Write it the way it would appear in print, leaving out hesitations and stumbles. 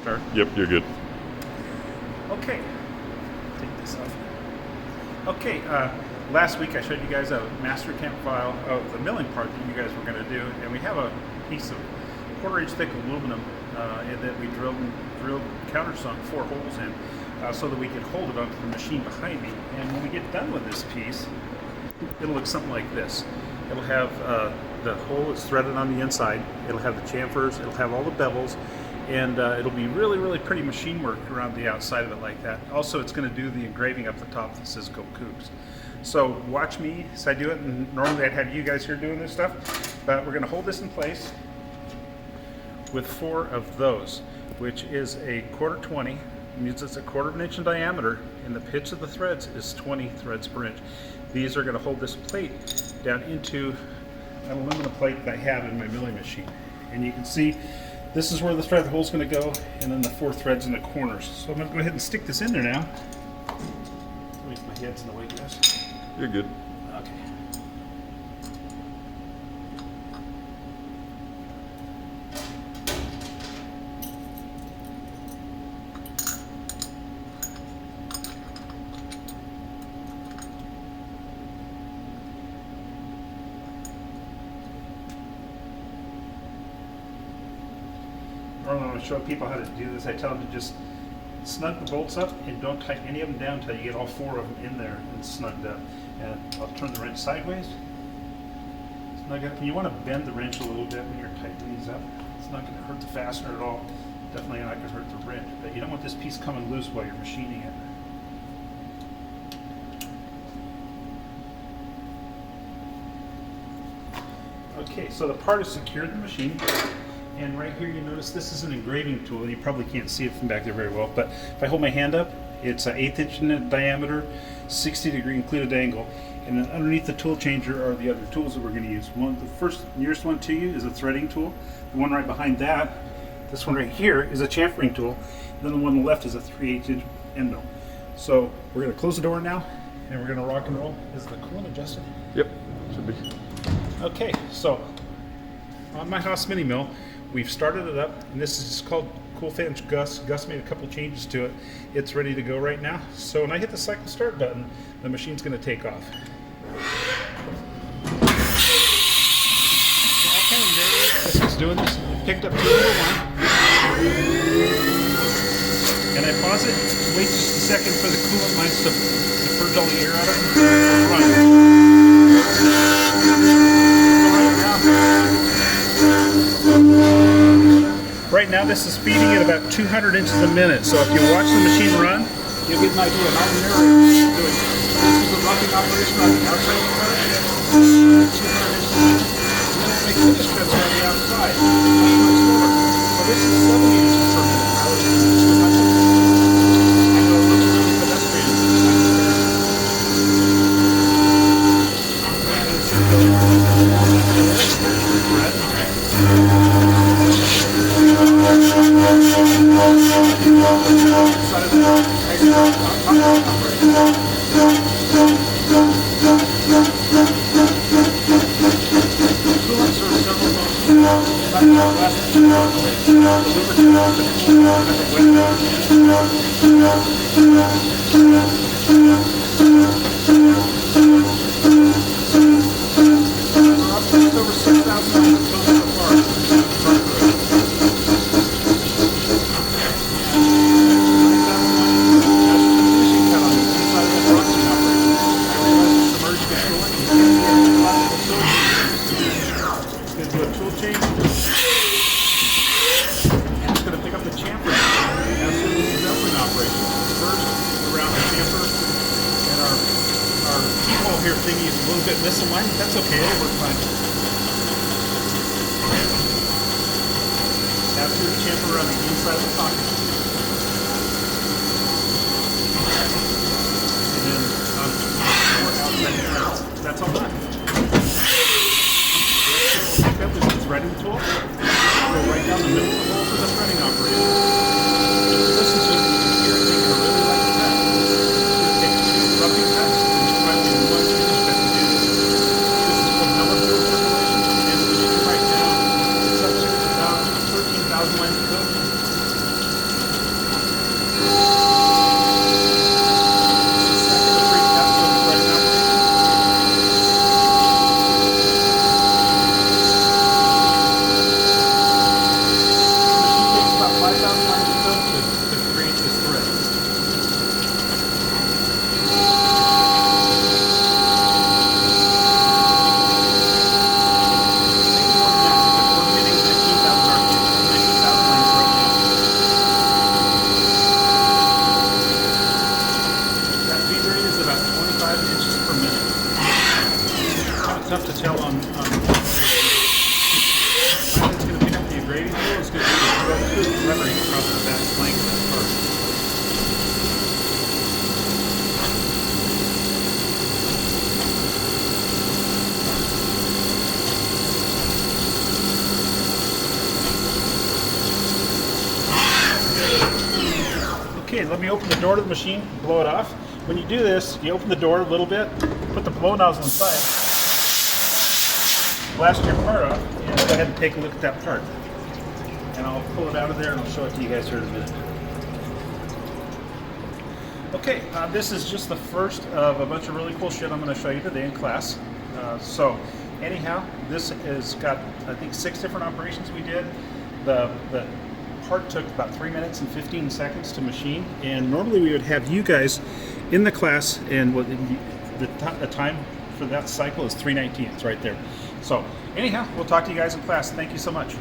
start? Yep, you're good. Okay. Take this off. Okay, last week I showed you guys a master temp file of the milling part that you guys were going to do, and we have a piece of 1/4 inch thick aluminum that we drilled countersunk 4 holes in so that we could hold it onto the machine behind me. And when we get done with this piece, it'll look something like this. It'll have the hole is threaded on the inside, it'll have the chamfers, it'll have all the bevels, and it'll be really, really pretty machine work around the outside of it like that. Also, it's going to do the engraving up the top that says Go Cougs. So watch me as I do it, and normally I'd have you guys here doing this stuff, but we're going to hold this in place with 4 of those, which is a 1/4 20, means it's a 1/4 inch in diameter, and the pitch of the threads is 20 threads per inch. These are going to hold this plate down into an aluminum plate that I have in my milling machine. And you can see this is where the thread hole is going to go, and then the 4 threads in the corners. So I'm going to go ahead and stick this in there now. Wait, my head's in the way, guys. You're good. Okay. Normally when I show people how to do this, I tell them to just snug the bolts up and don't tighten any of them down until you get all 4 of them in there and snugged up. And I'll turn the wrench sideways, snug up. And you want to bend the wrench a little bit when you're tightening these up. It's not going to hurt the fastener at all. Definitely not going to hurt the wrench. But you don't want this piece coming loose while you're machining it. Okay, so the part is secured in the machine. And right here you notice this is an engraving tool. You probably can't see it from back there very well, but if I hold my hand up, it's an 1/8 inch in diameter, 60-degree included angle, and then underneath the tool changer are the other tools that we're going to use. The first nearest one to you is a threading tool. The one right behind that, this one right here, is a chamfering tool. And then the one on the left is a 3/8 inch end mill. So we're going to close the door now, and we're going to rock and roll. Is the coolant adjusted? Yep, should be. Okay, so on my Haas mini mill, we've started it up, and this is called Cool Fan Gus. Gus made a couple changes to it. It's ready to go right now. So when I hit the cycle start button, the machine's going to take off. So I'll kind of narrate as it's doing this. It picked up 2 number 1. And I pause it, wait just a second for the coolant lines to purge all the air out of it. Run. Right now this is feeding at about 200 inches a minute, so if you watch the machine run, you'll get an idea of how narrow it's doing. This is a roughing operation on the outside of the car, 200 inches a minute. And then when they finish cuts on the outside, it's much slower. So this is 70 inches per minute. I know it looks really pedestrian. Over 6,000 so far. Here thingy is a little bit misaligned, but that's okay, it'll work fine. After the chamfer on the inside of the pocket. And then on the outside, that's all done. Next thing we'll pick up is the threading tool. Go right down the middle of the hole for the threading operation. Listen to it, you can hear it making a really light thread. It's going to take 2 roughing cuts and finally 1 finish cut to do this. This is called number field circulation, and the machine right now is up to about 13,000 lines of code. Okay, let me open the door to the machine, blow it off. When you do this, you open the door a little bit, put the blow nozzle inside, blast your part off, and go ahead and take a look at that part. And I'll pull it out of there and I'll show it to you guys here in a minute. Okay, this is just the first of a bunch of really cool shit I'm going to show you today in class. So anyhow, this has got, I think, 6 different operations we did. The part took about 3 minutes and 15 seconds to machine, and normally we would have you guys in the class, and the time for that cycle is 3:19. It's right there. So anyhow, we'll talk to you guys in class. Thank you so much.